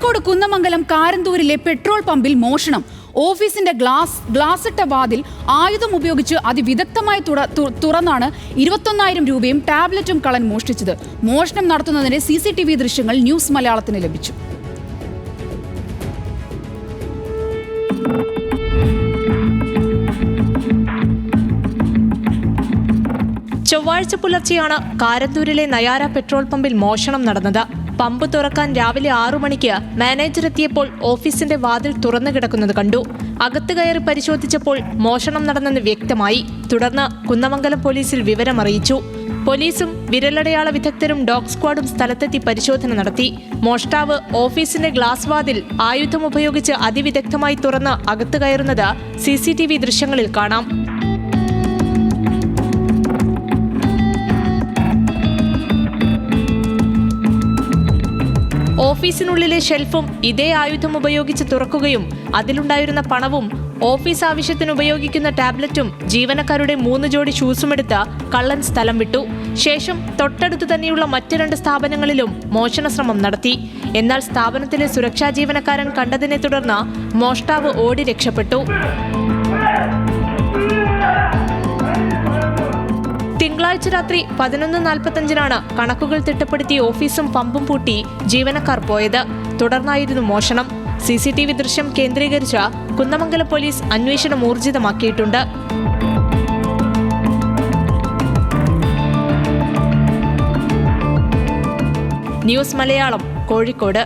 Kozhikode Kunnamangalam കാരന്തൂരിലെ petrol പമ്പിൽ മോഷണം. ഓഫീസിന്റെ ഗ്ലാസിട്ട വാതിൽ ആയുധം ഉപയോഗിച്ച് അതിവിദഗ്ധമായി തുറന്നാണ് 21,000 രൂപയും ടാബ്ലറ്റും കള്ളൻ മോഷ്ടിച്ചത്. മോഷണം നടത്തുന്നതിന്റെ CCTV ദൃശ്യങ്ങൾ ന്യൂസ് മലയാളത്തിന് ലഭിച്ചു. ചൊവ്വാഴ്ച പുലർച്ചെയാണ് കാരന്തൂരിലെ നയാര പെട്രോൾ പമ്പിൽ മോഷണം നടന്നത്. പമ്പ് തുറക്കാൻ രാവിലെ 6 മണിക്ക് മാനേജർ എത്തിയപ്പോൾ ഓഫീസിന്റെ വാതിൽ തുറന്നു കിടക്കുന്നത് കണ്ടു. അകത്ത് കയറി പരിശോധിച്ചപ്പോൾ മോഷണം നടന്നെന്ന് വ്യക്തമായി. തുടർന്ന് കുന്നമംഗലം പോലീസിൽ വിവരമറിയിച്ചു. പോലീസും വിരലടയാള വിദഗ്ധരും ഡോഗ് സ്ക്വാഡും സ്ഥലത്തെത്തി പരിശോധന നടത്തി. മോഷ്ടാവ് ഓഫീസിന്റെ ഗ്ലാസ് വാതിൽ ആയുധം ഉപയോഗിച്ച് അതിവിദഗ്ധമായി തുറന്ന് അകത്ത് കയറുന്നത് CCTV ദൃശ്യങ്ങളിൽ കാണാം. ഓഫീസിനുള്ളിലെ ഷെൽഫും ഇതേ ആയുധം ഉപയോഗിച്ച് തുറക്കുകയും അതിലുണ്ടായിരുന്ന പണവും ഓഫീസ് ആവശ്യത്തിന് ഉപയോഗിക്കുന്ന ടാബ്ലറ്റും ജീവനക്കാരുടെ 3 ജോഡി ഷൂസുമെടുത്ത് കള്ളൻ സ്ഥലം വിട്ടു. ശേഷം തൊട്ടടുത്ത് തന്നെയുള്ള മറ്റ് 2 സ്ഥാപനങ്ങളിലും മോഷണ ശ്രമം നടത്തി. എന്നാൽ സ്ഥാപനത്തിലെ സുരക്ഷാ ജീവനക്കാരൻ കണ്ടതിനെ തുടർന്ന് മോഷ്ടാവ് ഓടി രക്ഷപ്പെട്ടു. തിങ്കളാഴ്ച രാത്രി 11:45 കണക്കുകൾ തിട്ടപ്പെടുത്തി ഓഫീസും പമ്പും പൂട്ടി ജീവനക്കാർ പോയത്. തുടർന്നായിരുന്നു മോഷണം. CCTV ദൃശ്യം കേന്ദ്രീകരിച്ച കുന്നമംഗലം പോലീസ് അന്വേഷണം ഊർജിതമാക്കിയിട്ടുണ്ട്. ന്യൂസ് മലയാളം, കോഴിക്കോട്.